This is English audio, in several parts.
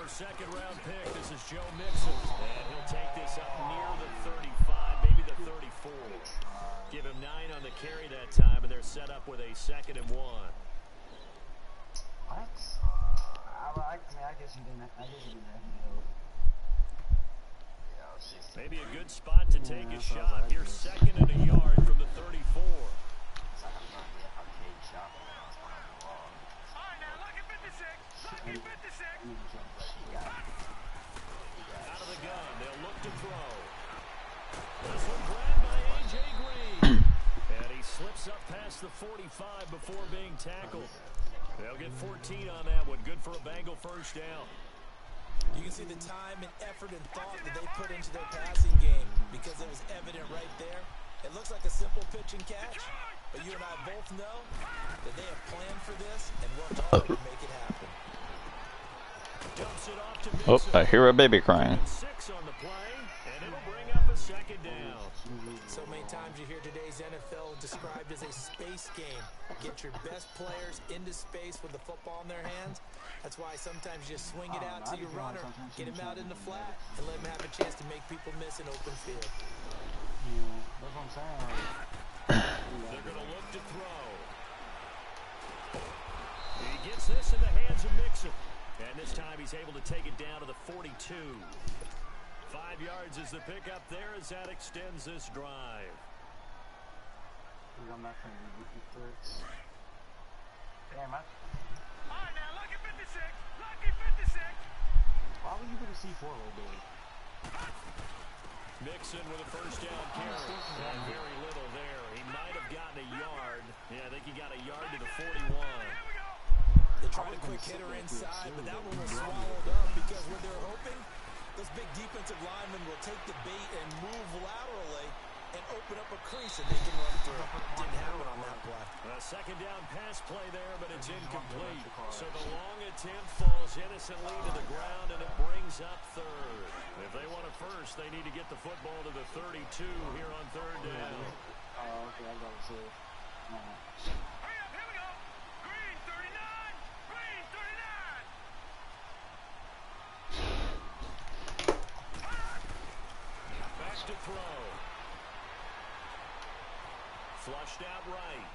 second-round pick. This is Joe Mixon. And he'll take this up near the 35, maybe the 34. Give him 9 on the carry that time, and they're set up with a 2nd and 1. What? I guess you didn't. I guess you didn't. Maybe a good spot to take a shot. Here's 2nd and a yard from the 34. Out of the gun, they'll look to throw. This one grabbed by A.J. Green. And he slips up past the 45 before being tackled. They'll get 14 on that one. Good for a Bengal first down. You can see the time and effort and thought that they put into their passing game because it was evident right there. It looks like a simple pitch and catch, but you and I both know that they have planned for this and worked hard to make it happen. Oh, I hear a baby crying. 6 on the play, and it'll bring up a 2nd down. So many times you hear today's NFL described as a space game. Get your best players into space with the football in their hands. That's why sometimes you just swing it out to your runner, get him out in the flat, and let him have a chance to make people miss an open field. Yeah, that's what I'm saying. They're going to look to throw. He gets this in the hands of Mixon. And this time he's able to take it down to the 42. 5 yards is the pickup there as that extends this drive. I'm not trying to get the threats. Damn, All right, now, lucky 56. Lucky 56. Why would you put a C4 right there? Mixon with a first down carry. And very little there. He might have gotten a yard. Yeah, I think he got a yard to the 41. They tried a quick hitter inside, but that one was swallowed up because what they're hoping, those big defensive linemen will take the bait and move laterally and open up a crease and they can run through. Didn't happen on that play. A 2nd down pass play there, but it's incomplete. So the long attempt falls innocently to the ground, and it brings up 3rd. If they want a first, they need to get the football to the 32 here on 3rd down. Oh, okay, I got to say. Hurry up, here we go. Green 39. Green 39. Back to throw. Flushed out right.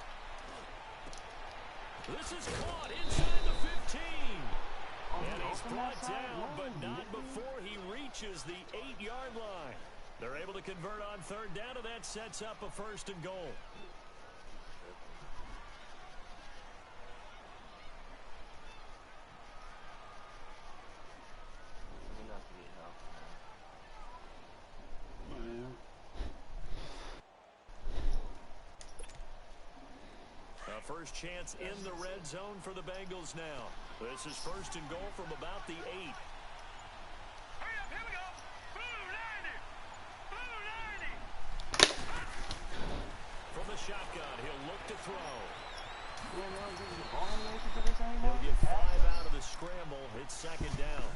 This is caught inside the 15. And he's brought down, but not before he reaches the 8-yard line. They're able to convert on 3rd down, and that sets up a 1st and goal. First chance in the red zone for the Bengals now. This is 1st and goal from about the 8. Hurry up, here we go. Blue 90. Blue 90. From the shotgun, he'll look to throw. He'll get 5 out of the scramble. It's 2nd down.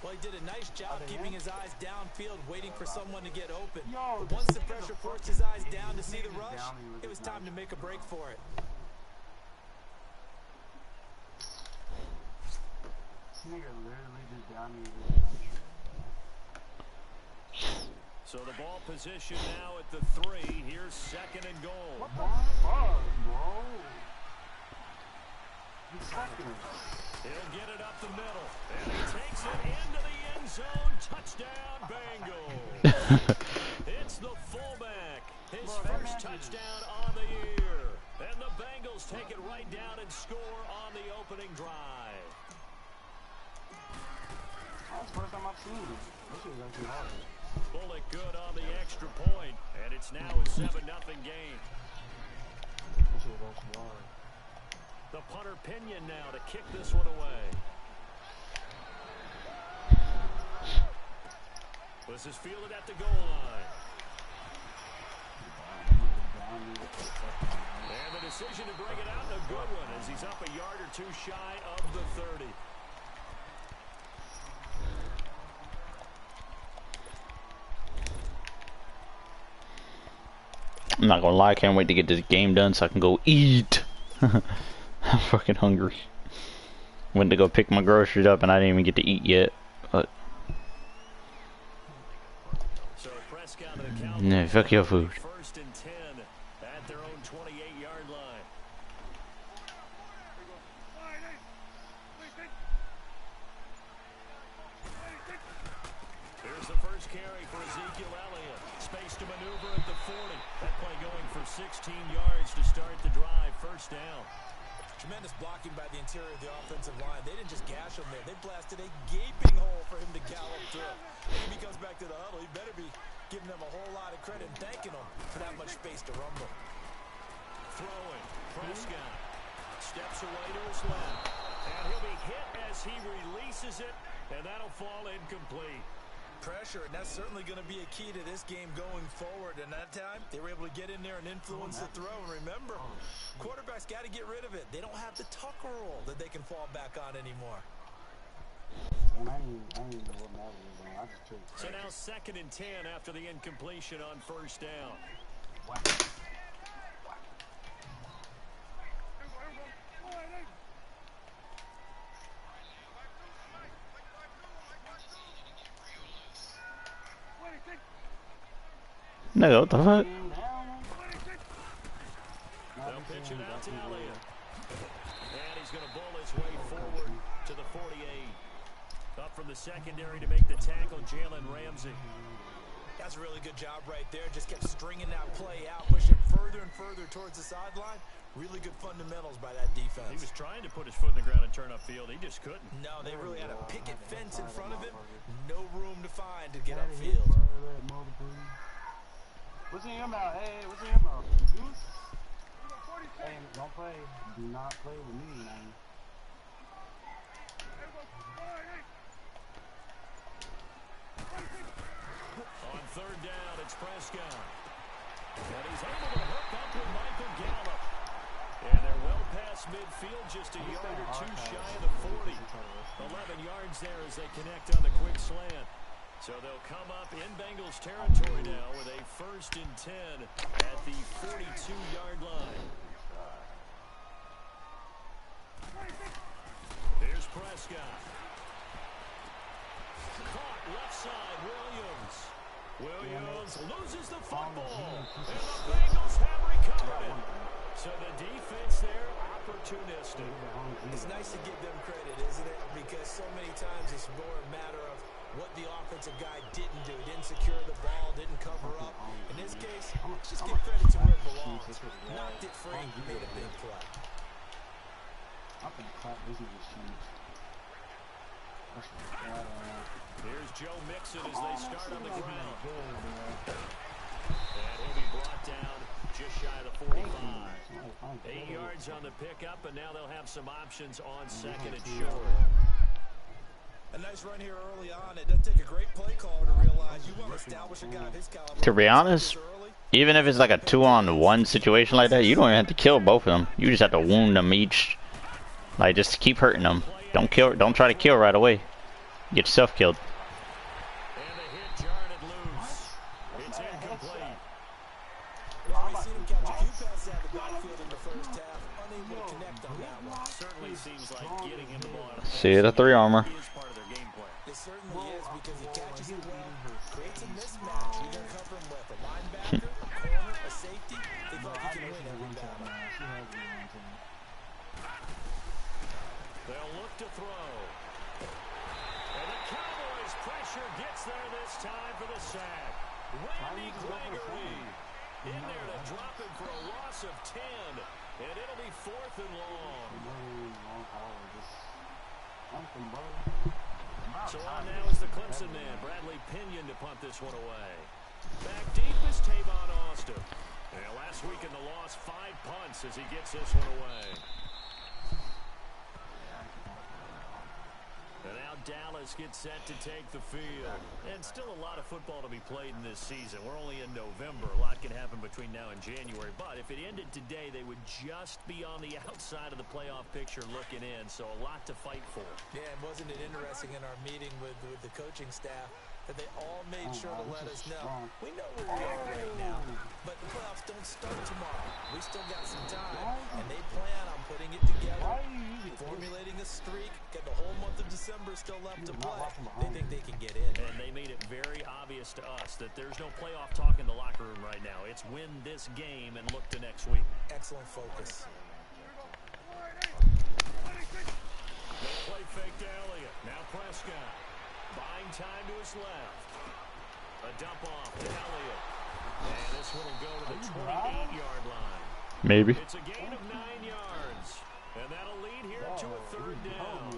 Well, he did a nice job keeping his eyes downfield, waiting for someone to get open. Once the pressure forced his eyes down to see the rush, it was time to make a break for it. This nigga literally just down me. So the ball position now at the 3. Here's 2nd and goal. What the fuck, bro? He'll get it up the middle. And he takes it into the end zone. Touchdown, Bengals. It's the fullback. His first touchdown on the year. And the Bengals take it right down and score on the opening drive. That's the first time I've seen it. This is actually hard. Bullet good on the extra point, and it's now a 7-0 game. This is actually hard. The punter Pinion now to kick this one away. This is fielded at the goal line. And the decision to bring it out, a good one, as he's up a yard or 2 shy of the 30. I'm not gonna lie, I can't wait to get this game done so I can go eat. I'm fucking hungry. Went to go pick my groceries up and I didn't even get to eat yet. No, fuck your food. First and 10 at their own 28-yard line. Here's the first carry for Ezekiel Elliott. Space to maneuver at the 40. That play going for 16 yards to start the drive. First down. Tremendous blocking by the interior of the offensive line. They didn't just gash him there. They blasted a gaping hole for him to gallop through. If he comes back to the huddle, he better be giving them a whole lot of credit and thanking them for that much space to rumble. Throwing. Prescott steps away to his left. And he'll be hit as he releases it. And that'll fall incomplete. Pressure, and that's certainly going to be a key to this game going forward. And that time, they were able to get in there and influence the throw. And remember, quarterbacks got to get rid of it. They don't have the Tucker rule that they can fall back on anymore. So now 2nd and 10 after the incompletion on first down. No, what the fuck? They'll pitch it out to Elliott. And he's going to bull his way forward to the 48. Up from the secondary to make the tackle, Jalen Ramsey. That's a really good job right there. Just kept stringing that play out, pushing further and further towards the sideline. Really good fundamentals by that defense. He was trying to put his foot in the ground and turn upfield. He just couldn't. No, they really had a picket fence in front of him. No room to find to get upfield. What's in your mouth? Hey, what's in your mouth? Juice? Hey, don't play. Do not play with me, man. On third down, it's Prescott. And he's able to hook up with Michael Gallup. And they're well past midfield, just a yard or two shy of the 40. 11 yards there as they connect on the quick slant. So they'll come up in Bengals territory now with a 1st and 10 at the 42-yard line. Here's Prescott. Caught left side, Williams. Williams loses the football. And the Bengals have recovered it. So the defense there, opportunistic. It's nice to give them credit, isn't it? Because so many times it's more a matter of what the offensive guy didn't do. Didn't secure the ball, didn't cover up. In this case, let's just give credit to where it belongs. Knocked it free, made a big play. I think clap this is huge. Here's Joe Mixon as they start on the ground. And he'll be brought down just shy of the 45. 8 yards on the pickup, and now they'll have some options on 2nd and short. A nice run here early on. It doesn't take a great play caller to realize you want to establish a guy of his caliber. To be honest, even if it's like a 2-on-1 situation like that, you don't even have to kill both of them. You just have to wound them each. Like, just keep hurting them. Don't kill. Don't try to kill right away. Get yourself killed. And the hit jarred loose. It's incomplete. Yeah, we've seen him catch a few passes out of the backfield in the first half. Unable to connect on that one. Certainly seems like getting him the ball. See the 3 armor. Is part of their game plan. It certainly is because he catches it well, creates a mismatch. You're going to cover him with a linebacker, a corner, a safety. They feel like he can win every battle. They'll look to throw. And the Cowboys' pressure gets there this time for the sack. Randy Gregory in there to drop him for a loss of 10. And it'll be 4th and long. So on now is the Clemson man, Bradley Pinion, to punt this one away. Back deep is Tavon Austin. And last week in the loss, 5 punts as he gets this one away. And now Dallas gets set to take the field. And still a lot of football to be played in this season. We're only in November. A lot can happen between now and January. But if it ended today, they would just be on the outside of the playoff picture looking in. So a lot to fight for. Yeah, and wasn't it interesting in our meeting with the coaching staff that they all made sure to let us know. We know where we are right now, but the playoffs don't start tomorrow. We still got some time, and they plan on putting it together, formulating a streak, get the whole month of December still left to play. They think they can get in. And they made it very obvious suggests to us that there's no playoff talk in the locker room right now. It's win this game and look to next week. Excellent focus. They play fake to Elliott. Now Prescott. Buying time to his left. A dump off to Elliott. And this one will go to the 28-yard line. Maybe. It's a gain of 9 yards. And that'll lead here to a third down.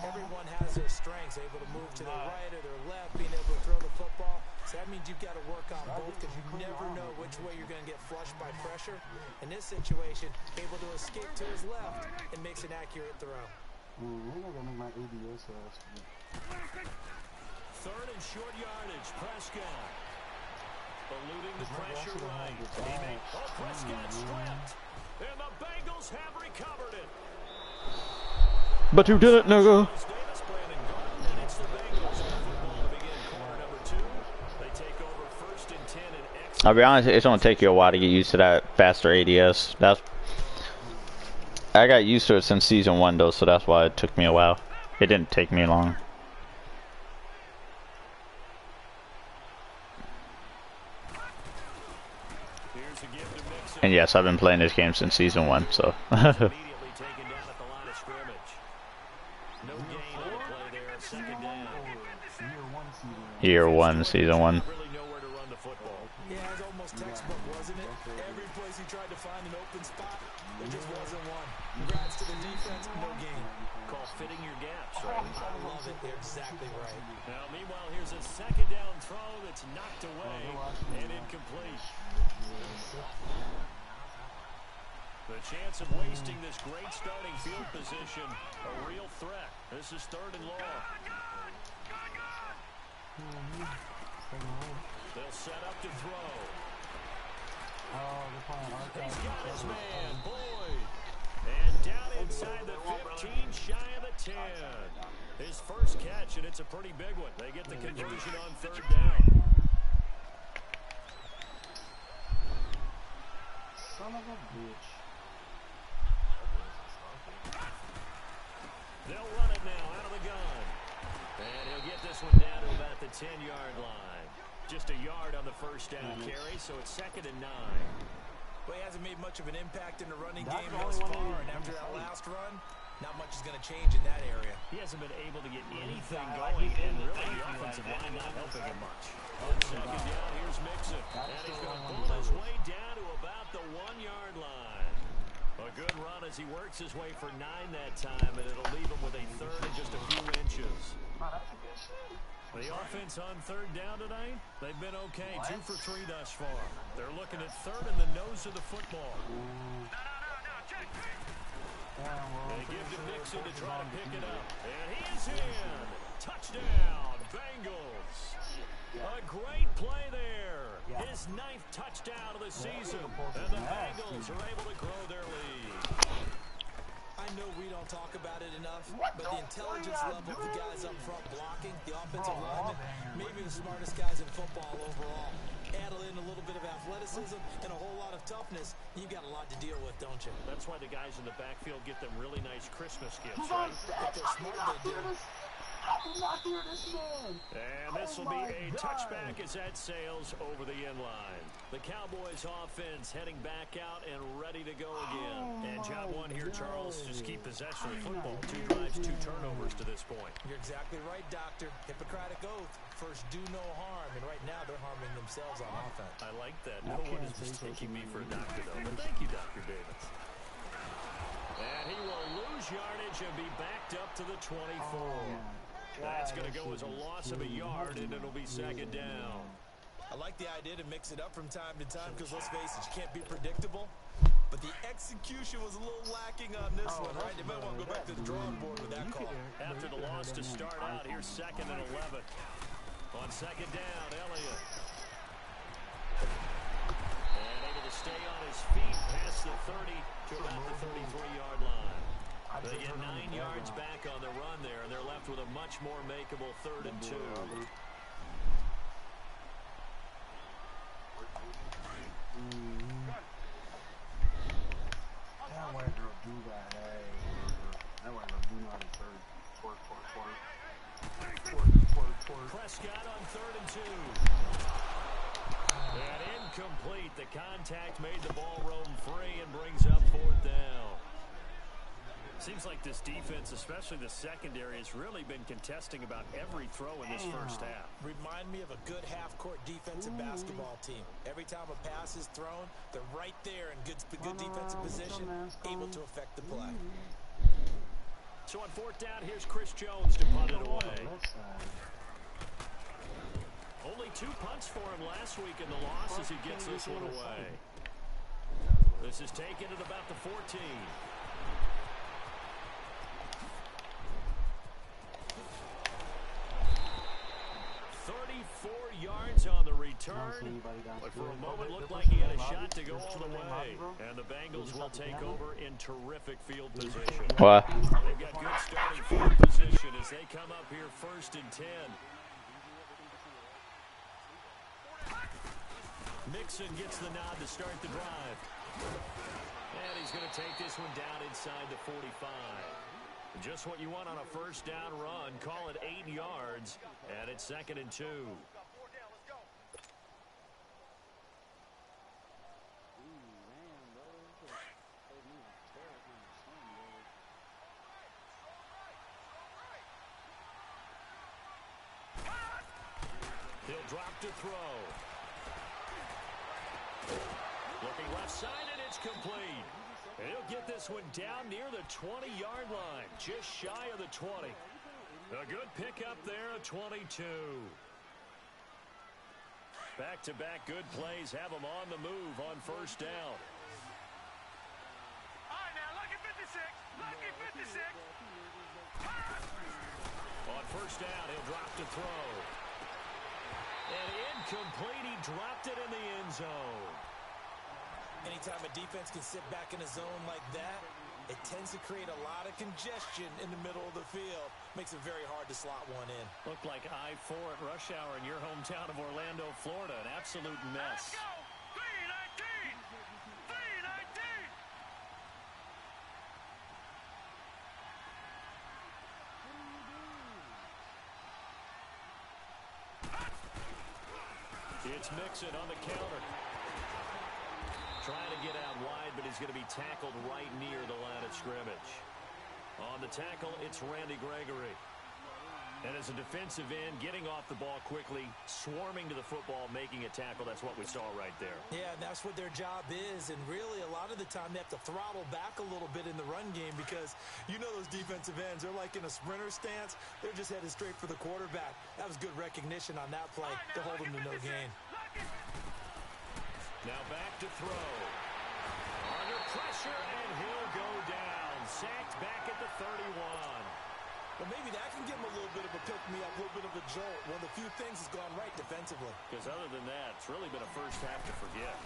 Everyone has their strengths, able to move to their right or their left, being able to throw the football. So that means you've got to work on both because you never know which way you're going to get flushed by pressure. In this situation, able to escape to his left and makes an accurate throw. We're going to make my ADS last week. Third and short yardage. Prescott. Eluding the pressure right. Prescott stripped. And the Bengals have recovered it. But you did it, nigga. I'll be honest, it's gonna take you a while to get used to that faster ADS. I got used to it since season 1 though, so that's why it took me a while. It didn't take me long. And yes, I've been playing this game since season 1, so. Year 1, season 1. Yeah, it was almost textbook, wasn't it? Every place he tried to find an open spot, there just wasn't one. Congrats to the defense, no gain. Call fitting your gaps, right? I love it. They're exactly right. Now, meanwhile, here's a second down throw that's knocked away and incomplete. The chance of wasting this great starting field position, a real threat. This is third and long. They'll set up to throw. He's got his man, Boyd. And down inside the 15, shy of the 10. His first catch, and it's a pretty big one. They get the conversion on third down. Son of a bitch. They'll run it now out of the gun. And he'll get this one down to about the 10-yard line. Just a yard on the first down carry, so it's second and 9. Well, he hasn't made much of an impact in the running game thus far, and after that last run, not much is going to change in that area. He hasn't been able to get anything going, and really the offensive line not helping him much. On second down, here's Mixon. And he's going to pull his way down to about the 1-yard line. A good run as he works his way for 9 that time, and it'll leave him with a third and just a few inches. The offense on third down tonight, they've been okay. 2 for 3 thus far. They're looking at third in the nose of the football. They give to Mixon to try to pick it up. And he's in. Touchdown, Bengals. A great play there. His 9th touchdown of the season. And the Bengals are able to grow their lead. I know we don't talk about it enough, but the intelligence level of the guys up front blocking, the offensive linemen, maybe the smartest guys in football overall. Add in a little bit of athleticism and a whole lot of toughness, you've got a lot to deal with, don't you? That's why the guys in the backfield get them really nice Christmas gifts, right? If they're smart, they do. And this will be a touchback as that sails over the end line. The Cowboys offense heading back out and ready to go again. And job one here, Charles, just keep possession of the football. 2 drives, 2 turnovers to this point. You're exactly right, Doctor. Hippocratic oath. First, do no harm. And right now, they're harming themselves on offense. I like that. No one is mistaking me for a doctor, though. But thank you, Dr. Davis. And he will lose yardage and be backed up to the 24. That's going to go as a loss of a yard, and it'll be second down. I like the idea to mix it up from time to time because, let's face it, you can't be predictable. But the execution was a little lacking on this one, right? You might want to go back to the drawing board with that call. After the loss to start out, here's second and 11. On second down, Elliott. And able to stay on his feet past the 30 to about the 33-yard line. They get 9 yards back on the run there, and they're left with a much more makeable 3rd and 2. Prescott on 3rd and 2. And incomplete. The contact made the ball roam free and brings up 4th down. Seems like this defense, especially the secondary, has really been contesting about every throw in this first half. Remind me of a good half-court defensive basketball team. Every time a pass is thrown, they're right there in good defensive position, able to affect the play. So on 4th down, here's Chris Jones to punt it away. Only 2 punts for him last week in the loss as he gets this one away. This is taken at about the 14. 34 yards on the return, but for a moment looked like he had a shot to go all the way. And the Bengals will take over in terrific field position. What? They've got good starting field position as they come up here 1st and 10. Mixon gets the nod to start the drive. And he's going to take this one down inside the 45. Just what you want on a 1st down run. Call it 8 yards, and it's 2nd and 2. He'll drop to throw. Looking left side, and it's complete. He'll get this one down near the 20-yard line, just shy of the 20. A good pickup there, a 22. Back-to-back good plays have him on the move on 1st down. All right, now, lucky 56. Lucky 56. On 1st down, he'll drop to throw. And incomplete, he dropped it in the end zone. Anytime a defense can sit back in a zone like that, it tends to create a lot of congestion in the middle of the field. Makes it very hard to slot one in. Looked like I-4 at rush hour in your hometown of Orlando, Florida. An absolute mess. Let's go. 319. 319. It's Mixon on the counter. Trying to get out wide, but he's going to be tackled right near the line of scrimmage. On the tackle, it's Randy Gregory. And as a defensive end, getting off the ball quickly, swarming to the football, making a tackle, that's what we saw right there. Yeah, and that's what their job is. And really, a lot of the time, they have to throttle back a little bit in the run game because you know those defensive ends, they're like in a sprinter stance. They're just headed straight for the quarterback. That was good recognition on that play to hold them to no gain. Now back to throw. Under pressure, and he'll go down. Sacked back at the 31. Well, maybe that can give him a little bit of a pick-me-up, a little bit of a jolt. One of the few things has gone right defensively. Because other than that, it's really been a first half to forget.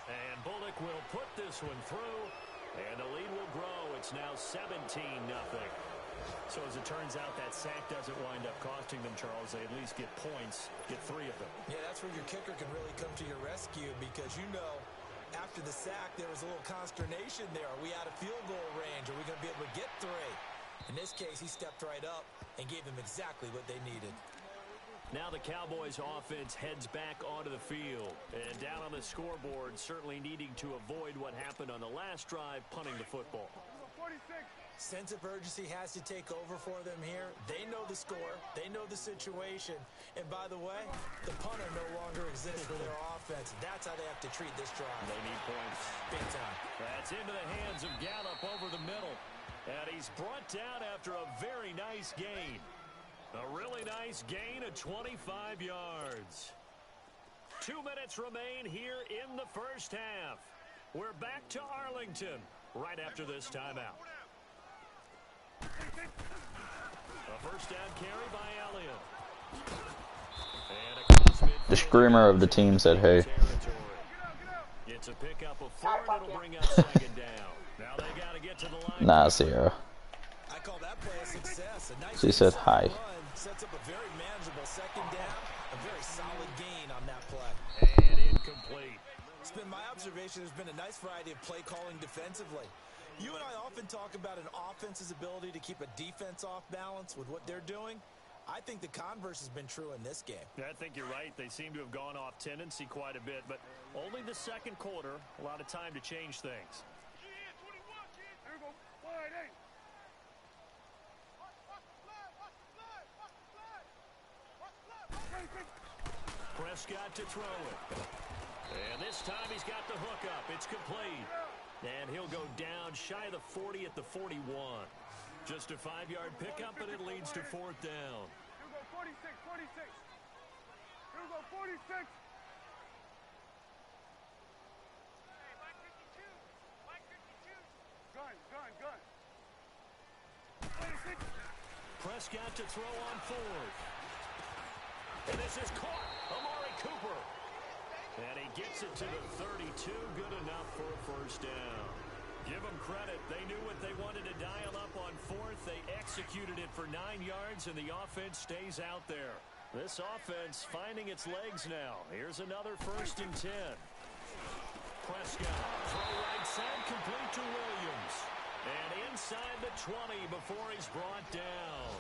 And Bullock will put this one through, and the lead will grow. It's now 17-0. So as it turns out, that sack doesn't wind up costing them, Charles. They at least get points, get 3 of them. Yeah, that's where your kicker can really come to your rescue because you know after the sack there was a little consternation there. Are we out of field goal range? Are we going to be able to get 3? In this case, he stepped right up and gave them exactly what they needed. Now the Cowboys offense heads back onto the field. And down on the scoreboard, certainly needing to avoid what happened on the last drive, punting the football. 46. Sense of urgency has to take over for them here. They know the score. They know the situation. And by the way, the punter no longer exists for their offense. That's how they have to treat this drive. They need points. Big time. That's into the hands of Gallup over the middle. And he's brought down after a very nice gain. A really nice gain of 25 yards. 2 minutes remain here in the first half. We're back to Arlington right after this timeout. A first down carry by Elliott. And across midfield, The screamer of the team said, hey. It's a pickup of 4, and it'll bring up 2nd down. Now they got to get to the line. Nah, Sierra. I call that play a success. A nice She said hi. run sets up a very manageable 2nd down. A very solid gain on that play. And incomplete. It's been my observation there's been a nice variety of play calling defensively. You and I often talk about an offense's ability to keep a defense off balance with what they're doing. I think the converse has been true in this game. Yeah, I think you're right. They seem to have gone off tendency quite a bit, but only the second quarter, a lot of time to change things. Here we go. Wide eight. Prescott to throw it. And this time he's got the hook up. It's complete. And he'll go down shy of the 40 at the 41. Just a 5-yard pickup, and it leads to fourth down. Here we go, 46, 46. Here we go, 46. Hey, Mike 52. Mike 52. Gun. 26. Prescott to throw on fourth. And this is caught. Amari Cooper. And he gets it to the 32. Good enough for a first down. Give them credit. They knew what they wanted to dial up on fourth. They executed it for 9 yards, and the offense stays out there. This offense finding its legs now. Here's another 1st and 10. Prescott, throw right side, complete to Williams. And inside the 20 before he's brought down.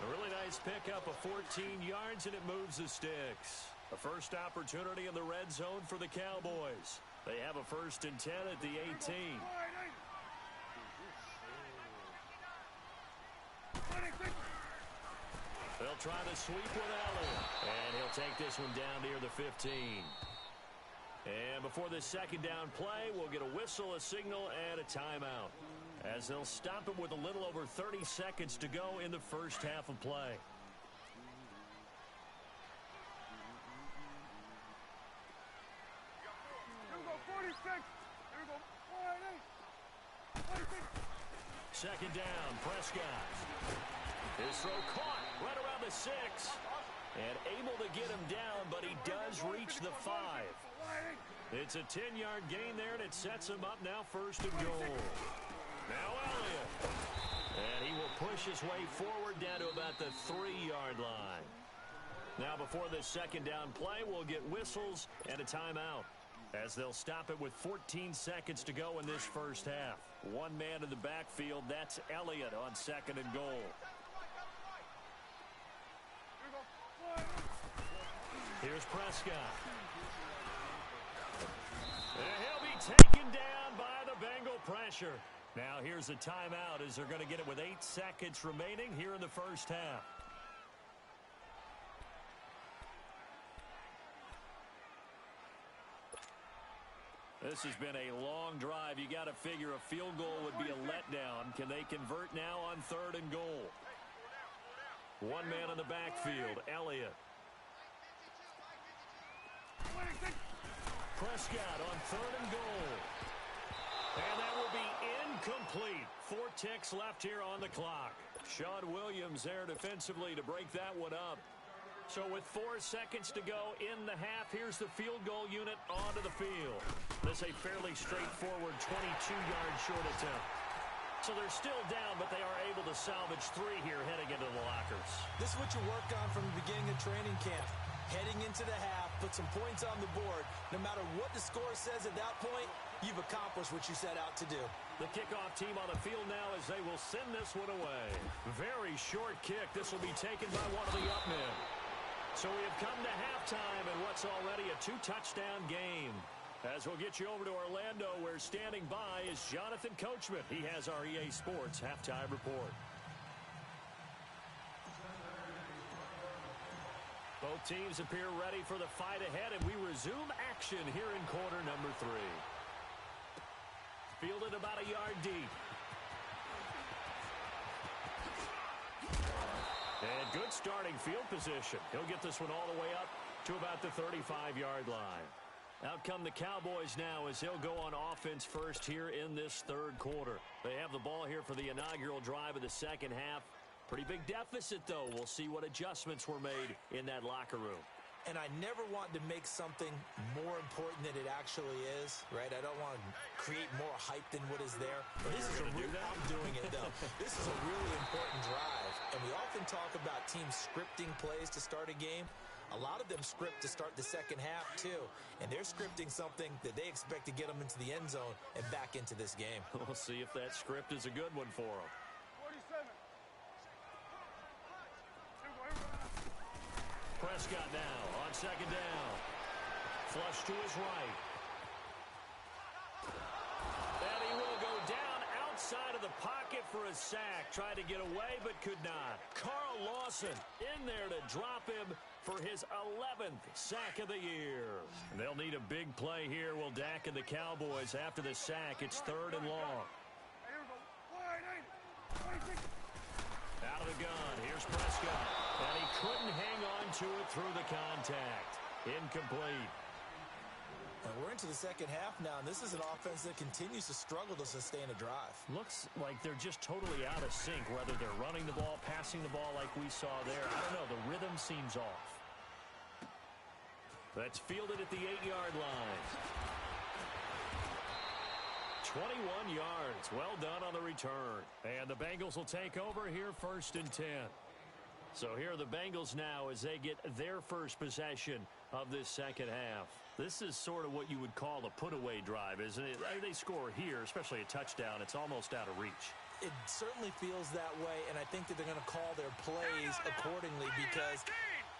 A really nice pickup of 14 yards, and it moves the sticks. A first opportunity in the red zone for the Cowboys. They have a 1st and 10 at the 18. They'll try the sweep with Elliott. And he'll take this one down near the 15. And before this second down play, we'll get a whistle, a signal, and a timeout, as they'll stop him with a little over 30 seconds to go in the first half of play. Here we go, 46. Here we go, wide eight. 46. Second down, Prescott. His throw caught right around the 6. And able to get him down, but he does reach the 5. It's a 10-yard gain there, and it sets him up now 1st and goal. Now Elliott. And he will push his way forward down to about the 3-yard line. Now before this second down play, we'll get whistles and a timeout, as they'll stop it with 14 seconds to go in this first half. One man in the backfield, that's Elliott on 2nd and goal. Here's Prescott. And he'll be taken down by the Bengal pressure. Now here's a timeout, as they're going to get it with 8 seconds remaining here in the first half. This has been a long drive. You got to figure a field goal would be a letdown. Can they convert now on 3rd and goal? One man in the backfield, Elliott. Prescott on 3rd and goal. And that will be incomplete. 4 ticks left here on the clock. Sean Williams there defensively to break that one up. So with 4 seconds to go in the half, here's the field goal unit onto the field. This is a fairly straightforward 22-yard short attempt. So they're still down, but they are able to salvage 3 here heading into the lockers. This is what you work on from the beginning of training camp. Heading into the half, put some points on the board. No matter what the score says at that point, you've accomplished what you set out to do. The kickoff team on the field now, as they will send this one away. Very short kick. This will be taken by one of the up men. So we have come to halftime in what's already a 2-touchdown game. As we'll get you over to Orlando, where standing by is Jonathan Coachman. He has our EA Sports halftime report. Both teams appear ready for the fight ahead, and we resume action here in quarter number 3. Fielded about a yard deep. And good starting field position. He'll get this one all the way up to about the 35-yard line. Out come the Cowboys now, as they'll go on offense first here in this 3rd quarter. They have the ball here for the inaugural drive of the second half. Pretty big deficit, though. We'll see what adjustments were made in that locker room. And I never want to make something more important than it actually is, right? I don't want to create more hype than what is there. But this is I'm doing it, though. This is a really important drive. And we often talk about teams scripting plays to start a game. A lot of them script to start the second half, too. And they're scripting something that they expect to get them into the end zone and back into this game. We'll see if that script is a good one for them. 47. Prescott now on second down. Flush to his right. And he will go down outside of the pocket for a sack. Tried to get away but could not. Carl Lawson in there to drop him for his 11th sack of the year. They'll need a big play here. Will Dak and the Cowboys after the sack. It's 3rd and long. Out of the gun. Here's Prescott. And he couldn't hang on to it through the contact. Incomplete. And we're into the second half now, and this is an offense that continues to struggle to sustain a drive. Looks like they're just totally out of sync, whether they're running the ball, passing the ball like we saw there. I don't know. The rhythm seems off. That's fielded at the 8-yard line. 21 yards. Well done on the return. And the Bengals will take over here 1st and 10. So here are the Bengals now as they get their first possession of this second half. This is sort of what you would call a put-away drive, isn't it? They score here, especially a touchdown. It's almost out of reach. It certainly feels that way, and I think that they're going to call their plays accordingly because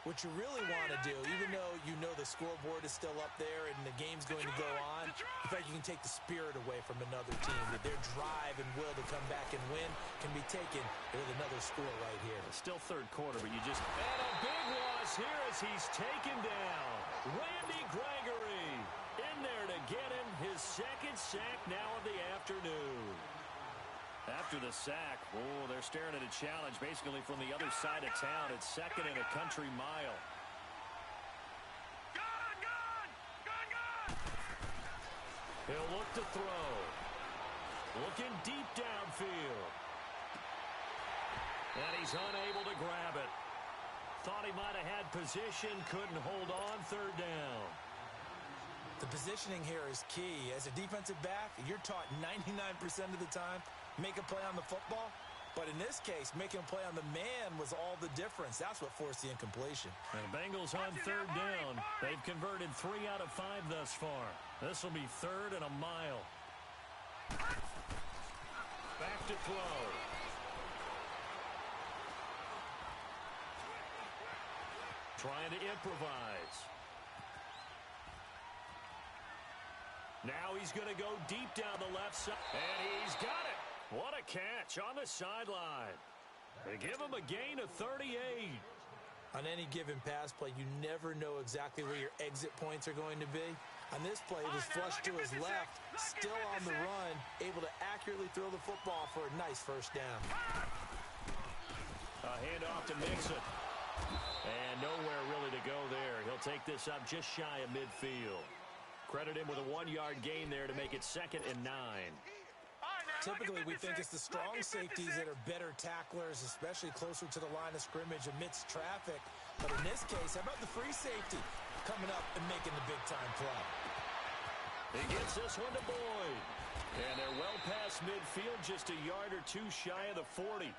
what you really want to do, even though you know the scoreboard is still up there and the game's going to go on, in fact, you can take the spirit away from another team. That their drive and will to come back and win can be taken with another score right here. It's still 3rd quarter, but you just... And a big loss here as he's taken down. Randy Gregory in there to get him his 2nd sack now of the afternoon. After the sack, oh, they're staring at a challenge basically from the other side of town. It's 2nd and a country mile. He'll look to throw. Looking deep downfield. And he's unable to grab it. Thought he might have had position, couldn't hold on, 3rd down. The positioning here is key. As a defensive back, you're taught 99% of the time, make a play on the football. But in this case, making a play on the man was all the difference. That's what forced the incompletion. And the Bengals on 3rd down. They've converted 3 out of 5 thus far. This will be 3rd and a mile. Back to throw. Trying to improvise. Now he's going to go deep down the left side. And he's got it. What a catch on the sideline. They give him a gain of 38. On any given pass play, you never know exactly where your exit points are going to be. On this play, it was flushed to his left, still on the run, able to accurately throw the football for a nice 1st down. A handoff to Mixon. And nowhere really to go there. He'll take this up just shy of midfield. Credit him with a 1-yard gain there to make it 2nd and 9. Typically, we think it's the strong safeties that are better tacklers, especially closer to the line of scrimmage amidst traffic. But in this case, how about the free safety coming up and making the big-time play? He gets this one to Boyd. And they're well past midfield, just a yard or 2 shy of the 40.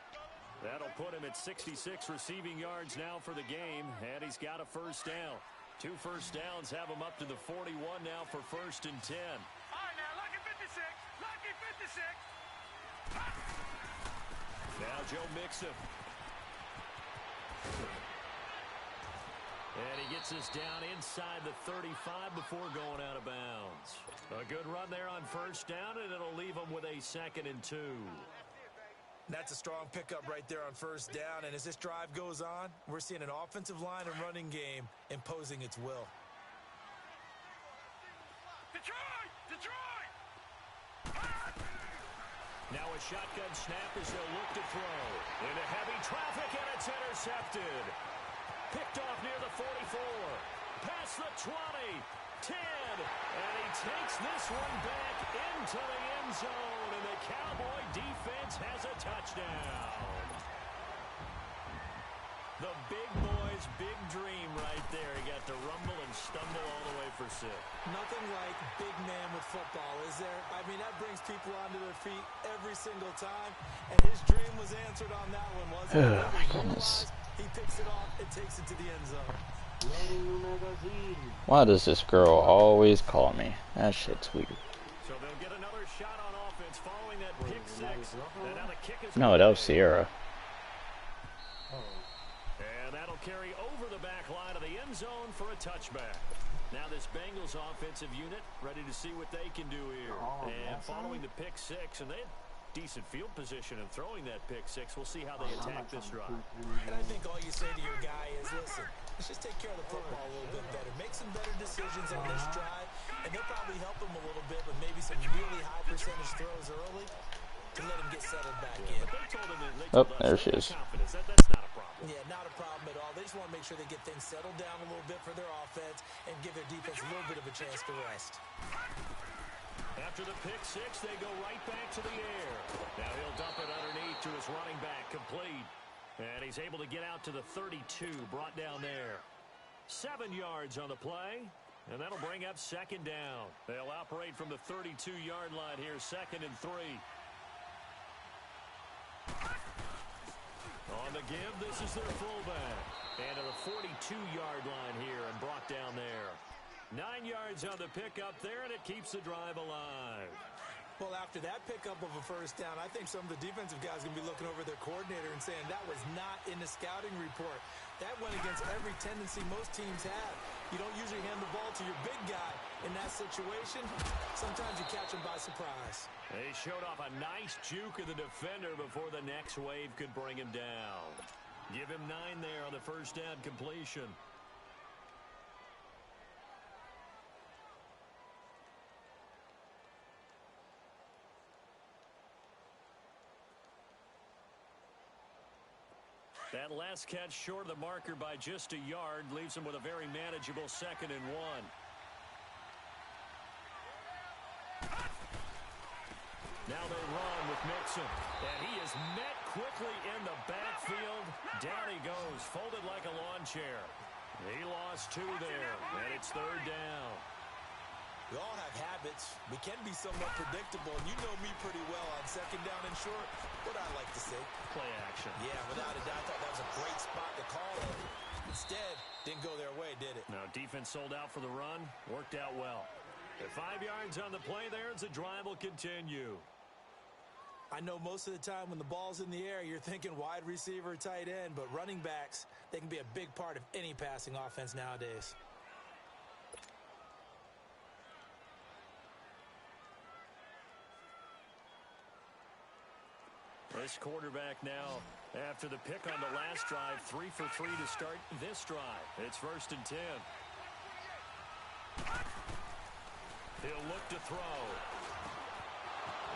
That'll put him at 66 receiving yards now for the game, and he's got a 1st down. 2 first downs have him up to the 41 now for 1st and 10. All right, now, lucky 56. Lucky 56. Now Joe Mixon. And he gets this down inside the 35 before going out of bounds. A good run there on 1st down, and it'll leave him with a 2nd and 2. That's a strong pickup right there on 1st down, and as this drive goes on, we're seeing an offensive line and running game imposing its will. Detroit! Detroit! Now a shotgun snap as they'll look to throw. Into heavy traffic, and it's intercepted. Picked off near the 44. Past the 20. 10. And he takes this one back into the end zone. And the Cowboy defense has a touchdown. The big boy's big dream right there. He got to rumble and stumble all the way for 6. Nothing like big man with football, is there? I mean, that brings people onto their feet every single time. And his dream was answered on that one, wasn't it? Oh, my goodness. He picks it off and takes it to the end zone. Loading new magazine. Why does this girl always call me? That shit's weird. So they'll get another shot on offense following that pick six. And now the kick is No, that was Sierra. And that'll carry over the back line of the end zone for a touchback. Now this Bengals offensive unit ready to see what they can do here. And following the pick six, and they had decent field position and throwing that pick six. We'll see how they attack this drive. And I think all you say to your guy is, listen, let's just take care of the football a little bit better. Make some better decisions on this drive, and they'll probably help him a little bit with maybe some really high percentage throws early to let him get settled back in. But they told him Oh, there she is. That's not a problem. Yeah, not a problem at all. They just want to make sure they get things settled down a little bit for their offense and give their defense a little bit of a chance to rest. After the pick six, they go right back to the air. Now he'll dump it underneath to his running back, complete. And he's able to get out to the 32, brought down there. 7 yards on the play, and that'll bring up second down. They'll operate from the 32-yard line here, 2nd and 3. On the give, this is their fullback. And to the 42-yard line here and brought down there. 9 yards on the pickup there, and it keeps the drive alive. Well, after that pickup of a first down, I think some of the defensive guys are going to be looking over their coordinator and saying that was not in the scouting report. That went against every tendency most teams have. You don't usually hand the ball to your big guy in that situation. Sometimes you catch him by surprise. They showed off a nice juke of the defender before the next wave could bring him down. Give him 9 there on the first down completion. That last catch short of the marker by just a yard leaves him with a very manageable 2nd and 1. Now they run with Mixon, and he is met quickly in the backfield. Down he goes, folded like a lawn chair. He lost 2 there, and it's 3rd down. We all have habits. We can be somewhat predictable, and you know me pretty well on 2nd down and short. What I like to say. Play action. Yeah, without a doubt, I thought that was a great spot to call it. Instead, didn't go their way, did it? No, defense sold out for the run. Worked out well. At 5 yards on the play there, as the drive will continue. I know most of the time when the ball's in the air, you're thinking wide receiver, tight end, but running backs, they can be a big part of any passing offense nowadays. This quarterback now, after the pick on the last drive, 3 for 3 to start this drive. It's 1st and 10. He'll look to throw.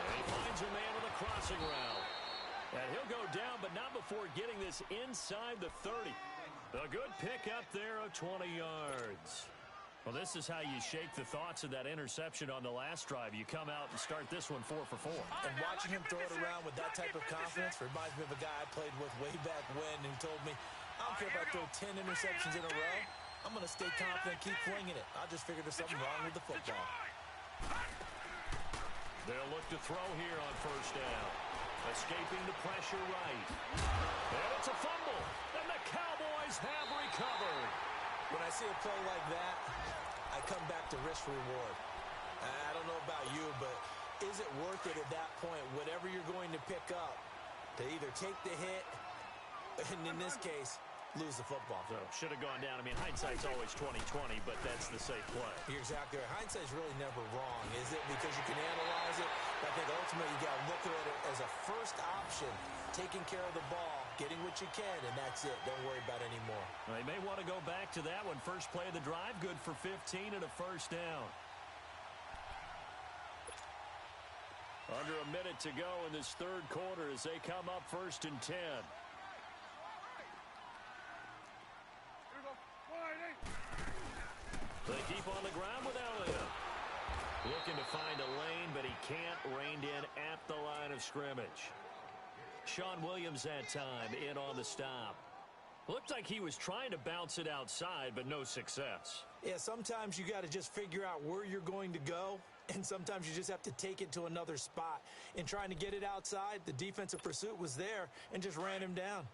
And he finds a man with a crossing route. And he'll go down, but not before getting this inside the 30. A good pick up there of 20 yards. Well, this is how you shake the thoughts of that interception on the last drive. You come out and start this one 4 for 4. And watching him throw it around with that type of confidence reminds me of a guy I played with way back when who told me, I don't care if I throw 10 interceptions in a row. I'm going to stay confident, keep flinging it. I just figured there's something wrong with the football. They'll look to throw here on 1st down. Escaping the pressure right. And it's a fumble. And the Cowboys have recovered. When I see a play like that, I come back to risk reward. I don't know about you, but is it worth it at that point, whatever you're going to pick up, to either take the hit, and in this case, lose the football? So should have gone down. I mean, hindsight's always 20/20, but that's the safe play. You're exactly right. Hindsight's really never wrong, is it? Because you can analyze it. But I think ultimately you got to look at it as a first option, taking care of the ball, getting what you can, and that's it. Don't worry about it anymore. Well, they may want to go back to that one. First play of the drive, good for 15 and a 1st down. Under a minute to go in this 3rd quarter as they come up 1st and 10. They keep on the ground without him. Looking to find a lane, but he can't. Reined in at the line of scrimmage. Sean Williams that time in on the stop. Looked like he was trying to bounce it outside, but no success. Yeah, sometimes you got to just figure out where you're going to go, and sometimes you just have to take it to another spot. In trying to get it outside, the defensive pursuit was there and just ran him down.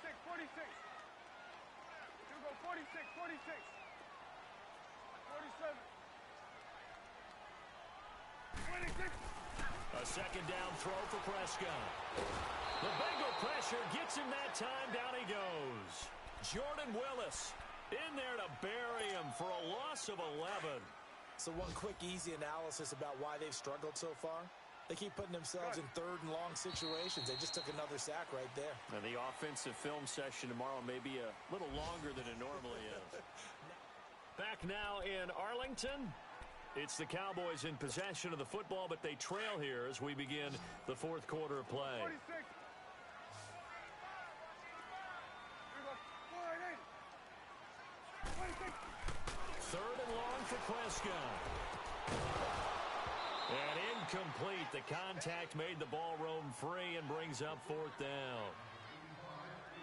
46, 46. You go 46, 46. 47. 26. A second down throw for Prescott. The Bengal pressure gets him that time. Down he goes. Jordan Willis in there to bury him for a loss of 11. So one quick, easy analysis about why they've struggled so far. They keep putting themselves in third and long situations. They just took another sack right there. And the offensive film session tomorrow may be a little longer than it normally is. Back now in Arlington. It's the Cowboys in possession of the football, but they trail here as we begin the fourth quarter of play. 46. Here we go. 48. 26. Third and long for Prescott. And incomplete. The contact made the ball roam free and brings up fourth down.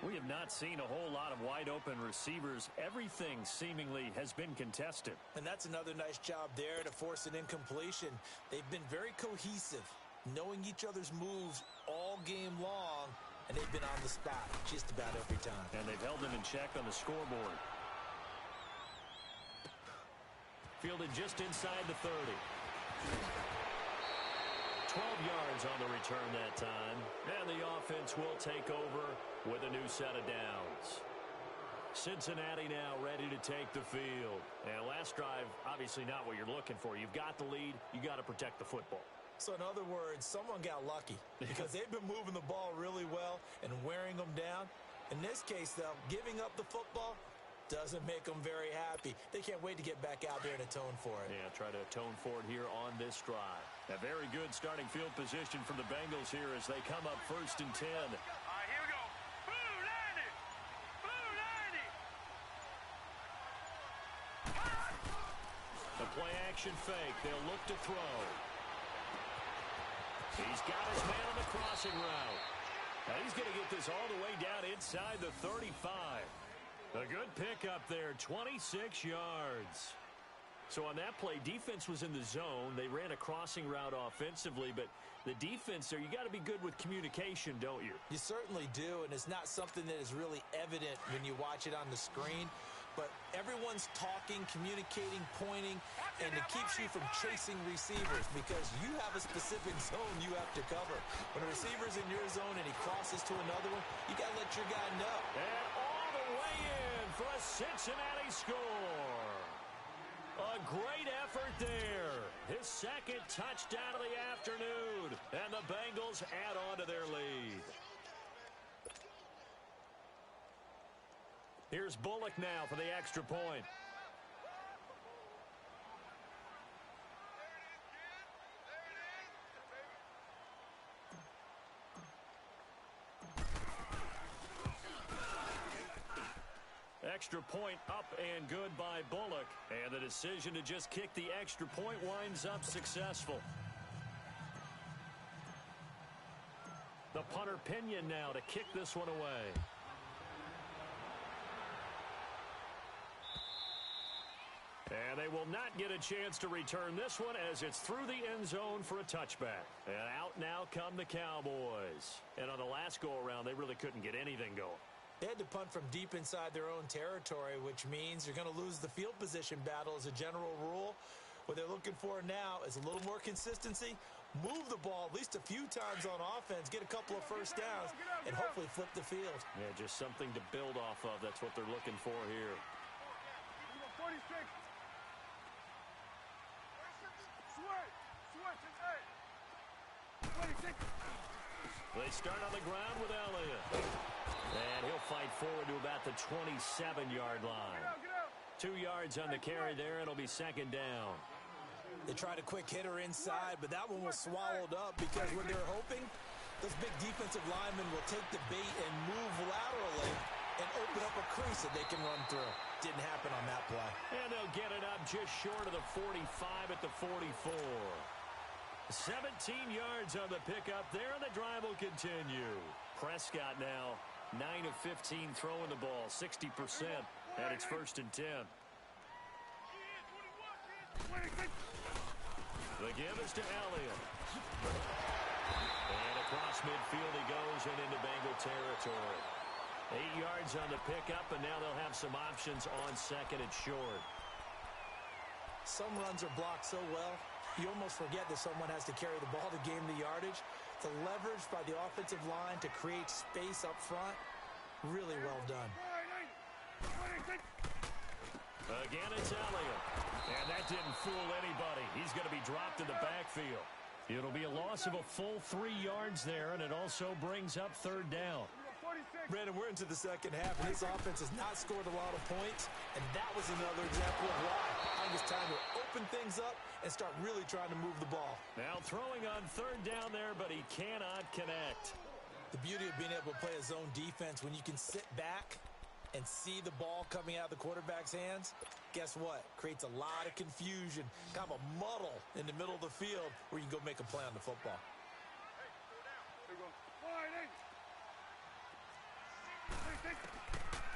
We have not seen a whole lot of wide-open receivers. Everything seemingly has been contested. And that's another nice job there to force an incompletion. They've been very cohesive, knowing each other's moves all game long, and they've been on the spot just about every time. And they've held them in check on the scoreboard. Fielded just inside the 30. 12 yards on the return that time. And the offense will take over with a new set of downs. Cincinnati now ready to take the field. And last drive, obviously not what you're looking for. You've got the lead. You got to protect the football. So in other words, someone got lucky because they've been moving the ball really well and wearing them down. In this case, though, giving up the football doesn't make them very happy. They can't wait to get back out there and atone for it. Yeah, try to atone for it here on this drive. A very good starting field position from the Bengals here as they come up 1st and 10. All right, here we go. Blue 90. Blue 90. The play action fake. They'll look to throw. He's got his man on the crossing route. Now he's going to get this all the way down inside the 35. A good pickup there, 26 yards. So on that play, defense was in the zone. They ran a crossing route offensively, but the defense there, you got to be good with communication, don't you? You certainly do, and it's not something that is really evident when you watch it on the screen. But everyone's talking, communicating, pointing, and it keeps you from chasing receivers because you have a specific zone you have to cover. When a receiver's in your zone and he crosses to another one, you got to let your guy know. And all the way in for a Cincinnati score. A great effort there. His second touchdown of the afternoon. And the Bengals add on to their lead. Here's Bullock now for the extra point. Extra point up and good by Bullock. And the decision to just kick the extra point winds up successful. The punter Pinion now to kick this one away. And they will not get a chance to return this one as it's through the end zone for a touchback. And out now come the Cowboys. And on the last go-around, they really couldn't get anything going. They had to punt from deep inside their own territory, which means you're going to lose the field position battle as a general rule. What they're looking for now is a little more consistency, move the ball at least a few times on offense, get a couple of first downs, and hopefully flip the field. Yeah, just something to build off of. That's what they're looking for here. 46. Switch, it's 8. 26. They start on the ground with Elliott. And he'll fight forward to about the 27-yard line. Get out. 2 yards on the carry there. It'll be second down. They tried a quick hitter inside, but that one was swallowed up because when they're hoping, those big defensive linemen will take the bait and move laterally and open up a crease that they can run through. Didn't happen on that play. And they'll get it up just short of the 45 at the 44. 17 yards on the pickup there, and the drive will continue. Prescott now 9 of 15 throwing the ball, 60%, and it's 1st and 10. The give is to Elliott. And across midfield he goes and into Bengal territory. 8 yards on the pickup, and now they'll have some options on second and short. Some runs are blocked so well, you almost forget that someone has to carry the ball to gain the yardage. The leverage by the offensive line to create space up front, really well done. Again, it's Elliott. And that didn't fool anybody. He's going to be dropped in the backfield. It'll be a loss of a full 3 yards there, and it also brings up third down. Brandon, we're into the second half, and this offense has not scored a lot of points, and that was another example of why. I think it's time to open things up and start really trying to move the ball. Now throwing on third down there, but he cannot connect. The beauty of being able to play a zone defense when you can sit back and see the ball coming out of the quarterback's hands, guess what? Creates a lot of confusion, kind of a muddle in the middle of the field where you can go make a play on the football.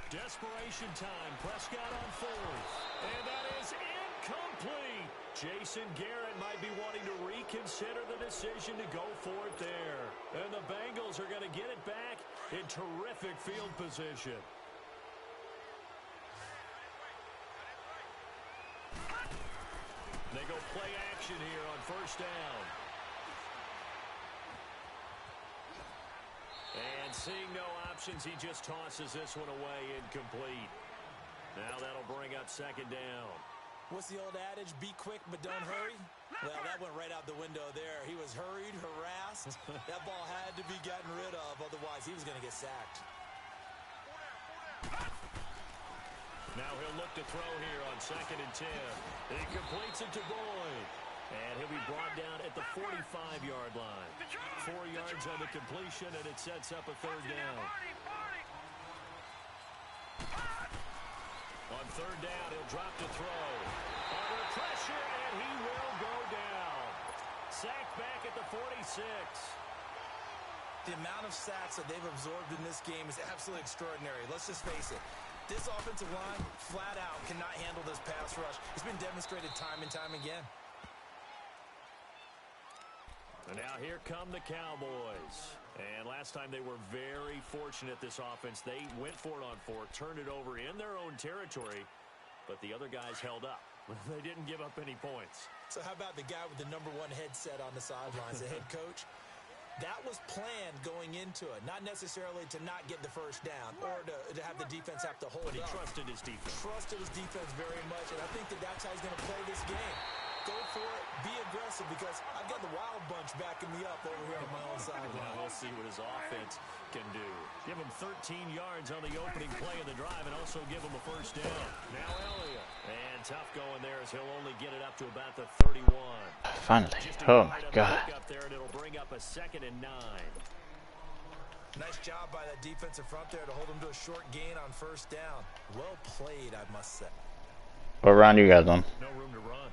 Desperation time. Prescott on fourth. And that is incomplete. Jason Garrett might be wanting to reconsider the decision to go for it there. And the Bengals are going to get it back in terrific field position. They go play action here on first down. And seeing no options, he just tosses this one away incomplete. Now that'll bring up second down. What's the old adage? Be quick, but don't hurry? Well, that went right out the window there. He was hurried, harassed. That ball had to be gotten rid of, otherwise he was going to get sacked. Now he'll look to throw here on second and 10. He completes it to Boyd. And he'll be brought down at the 45-yard line. 4 yards on the completion, and it sets up a third down. On third down, he'll drop to throw. Under pressure, and he will go down. Sacked back at the 46. The amount of sacks that they've absorbed in this game is absolutely extraordinary. Let's just face it. This offensive line, flat out, cannot handle this pass rush. It's been demonstrated time and time again. And now here come the Cowboys. And last time they were very fortunate, this offense. They went for it on fourth, turned it over in their own territory, but the other guys held up. They didn't give up any points. So how about the guy with the #1 headset on the sidelines, the head coach? That was planned going into it, not necessarily to not get the first down or to have the defense have to hold But he up. trusted his defense. Trusted his defense very much, and I think that's how he's going to play this game. Go for it, be aggressive, because I've got the wild bunch backing me up over here on my own sideline. Now we'll see what his offense can do. Give him 13 yards on the opening play of the drive and also give him a first down. Now Elliott. And tough going there as he'll only get it up to about the 31. Finally. Oh my God. Up there, and it'll bring up a 2nd and 9. Nice job by that defensive front there to hold him to a short gain on first down. Well played, I must say. What round you guys on? No room to run.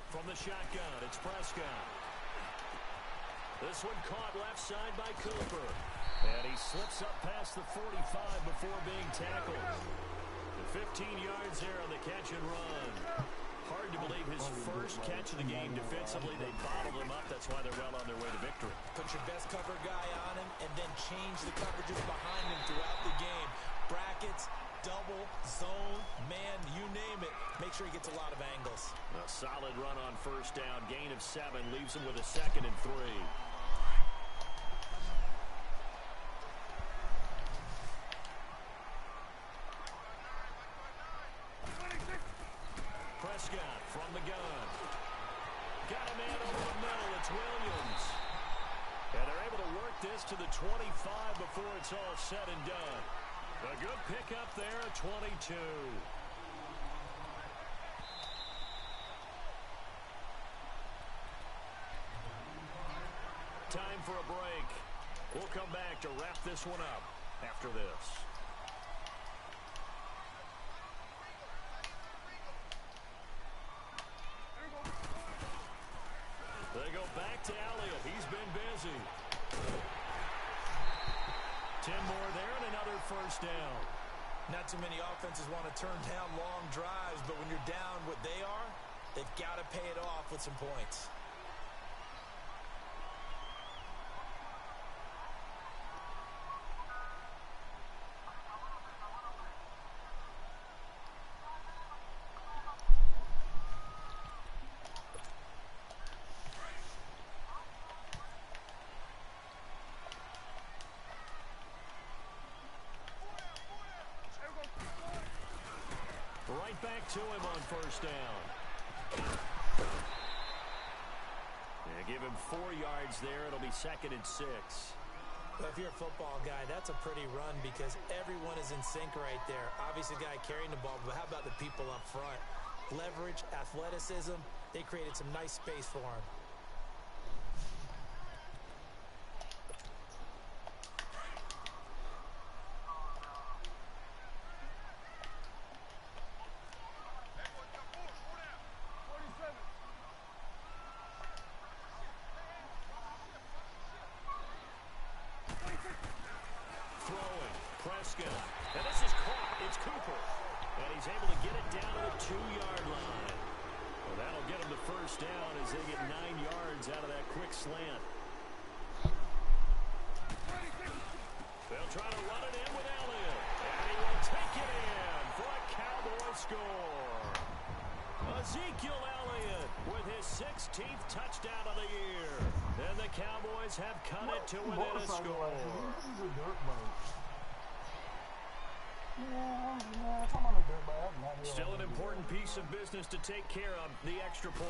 From the shotgun, it's Prescott. This one caught left side by Cooper. And he slips up past the 45 before being tackled. The 15 yards there on the catch and run. Hard to believe his first catch of the game defensively. They bottled him up. That's why they're well on their way to victory. Put your best cover guy on him and then change the coverages behind him throughout the game. Brackets, double, zone, man, you name it. Make sure he gets a lot of angles. A solid run on first down. Gain of 7 leaves him with a 2nd and 3. Prescott from the gun. Got a man over the middle. It's Williams. And they're able to work this to the 25 before it's all said and done. A good pickup there at 22. Time for a break. We'll come back to wrap this one up after this. They go back to Elliott. He's been busy. 10 more there and another first down. Not too many offenses want to turn down long drives, but when you're down what they are, they've got to pay it off with some points. to him on first down. Yeah, give him 4 yards there. It'll be 2nd and 6. Well, if you're a football guy, that's a pretty run because everyone is in sync right there. Obviously, the guy carrying the ball, but how about the people up front? Leverage, athleticism, they created some nice space for him. And this is caught. It's Cooper. And he's able to get it down to the 2-yard line. Well, that'll get him the first down as they get 9 yards out of that quick slant. They'll try to run it in with Elliott. And he will take it in for a Cowboy score. Ezekiel Elliott with his 16th touchdown of the year. And the Cowboys have cut it to within a score. Still an important piece of business to take care of, the extra point.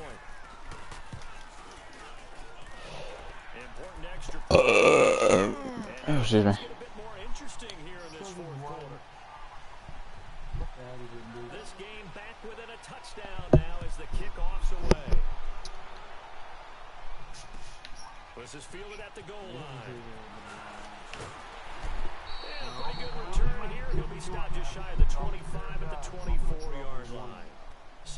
Important extra point. Oh, excuse me. It's a bit more interesting here in this 4th quarter. This game back within a touchdown now as the kickoff's away. This is fielded at the goal line. Pretty good return here. He'll be stopped just shy of the 25 at the 24-yard line.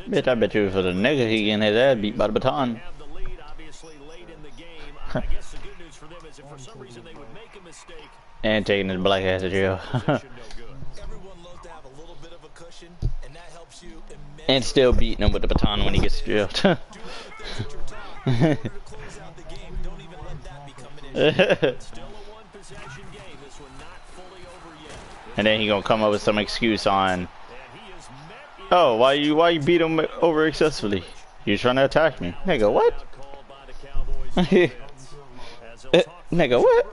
Bitch, I bet you for the nigga he getting his ass beat by the baton. Have the lead, obviously, late in the game. I guess the good news for them is if for some reason they would make a mistake. And taking his black ass to jail. Everyone loves to have a little bit of a cushion, and that helps you immensely. And still beating him with the baton when he gets jailed. Do all the things that you're taught in order to close out the game. Don't even let that become an issue. Still a one-possession game. This one not fully over yet. And then he gonna come up with some excuse on, And he is met in oh, why you beat him over excessively? He was trying to attack me. Nigga, what? called by the Cowboys defense. As they'll talk Nigga, what?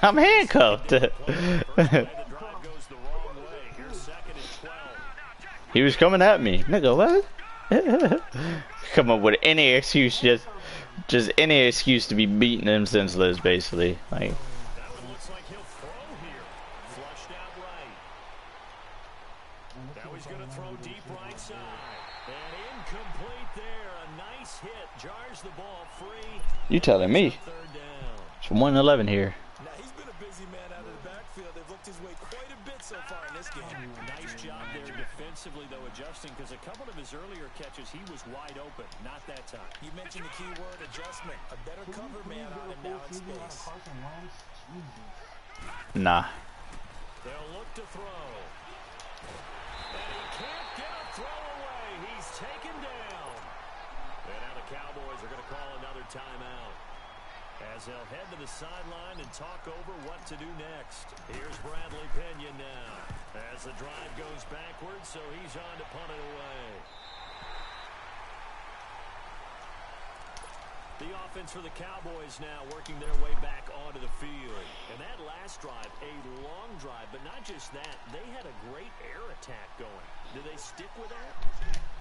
I'm handcuffed. the drive goes the wrong way. Here's 2nd and 12. He was coming at me. Nigga, what? Come up with any excuse, just any excuse to be beating him senseless, basically. Like, That one looks like he'll throw here. Flushed out right. Now he's going to throw deep right side. And incomplete there. A nice hit. Jars the ball free. you telling me? 3rd down. It's 111 here. Now, he's been a busy man out of the backfield. They've looked his way quite a bit so far in this game. Nice job there defensively, though, adjusting, because a couple of his earlier catches, he was wide open. Not that time. You mentioned the key word, adjustment. A better cover man on him now in space. Nah. They'll look to throw. And he can't get a throw away. He's taken down. And now the Cowboys are going to call another timeout as they'll head to the sideline and talk over what to do next. Here's Bradley Pinion now as the drive goes backwards, so he's on to punt it away. The offense for the Cowboys now working their way back onto the field. And that last drive, a long drive, but not just that. They had a great air attack going. Do they stick with that?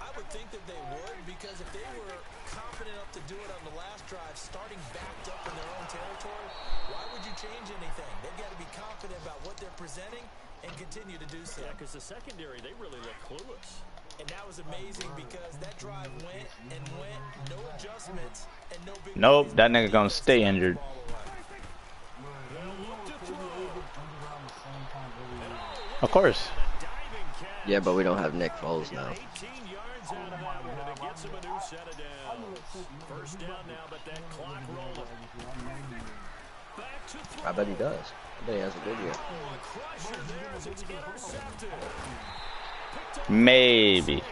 I would think that they would, because if they were confident enough to do it on the last drive, starting backed up in their own territory, why would you change anything? They've got to be confident about what they're presenting and continue to do so. Yeah, because the secondary, they really look clueless. And that was amazing because that drive went and went, no adjustments, and no big... Nope, that nigga gonna stay injured. Of course. Yeah, but we don't have Nick Foles now. 18 yards out of that one, and it gets him a new set of downs. First down now, but that clock rolling. Back to throw. I bet he does. I bet he has a good year. Oh, a crusher there as it's intercepted. Maybe.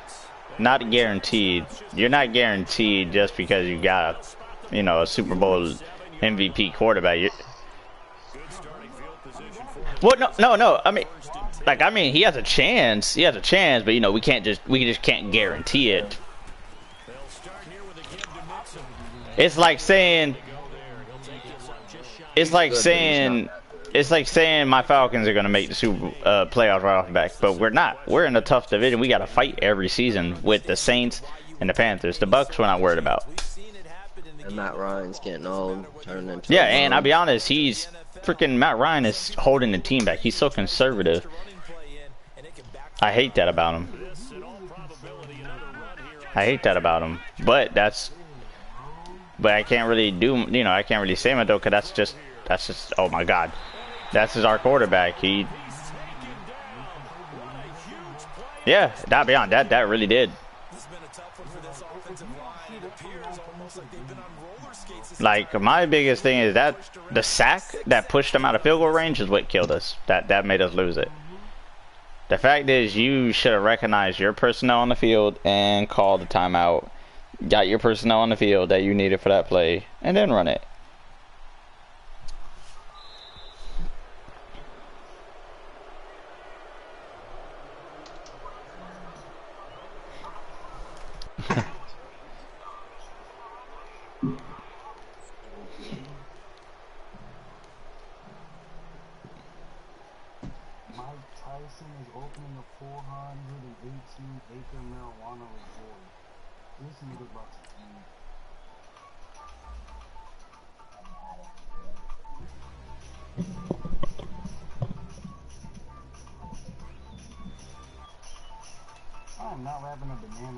Not guaranteed. You're not guaranteed just because you got, you know, a Super Bowl MVP quarterback. Good starting field position for him. Well, no. I mean, he has a chance. He has a chance, but you know, we just can't guarantee it. They'll start here with a give to Mixon. It's like saying, Go there. He'll take this up just shy. it's like Good, but he's saying, not it's like saying my Falcons are gonna make the Super playoffs right off the back, but we're not. We're in a tough division. We got to fight every season with the Saints and the Panthers. The Bucks we're not worried about. And Matt Ryan's getting old, turning into Yeah, a and I'll bum. be honest, he's freaking Matt Ryan is holding the team back. He's so conservative. I hate that about him. I hate that about him. But I can't really do, you know, I can't really say much though, because that's just, oh my God. That's just our quarterback. Yeah, that beyond that really did. Like, my biggest thing is that the sack that pushed them out of field goal range is what killed us. That made us lose it. The fact is, you should have recognized your personnel on the field and called the timeout. Got your personnel on the field that you needed for that play, and then run it. Mike Tyson is opening a 418-acre marijuana resort. This nigga about to eat. I am not wrapping a banana in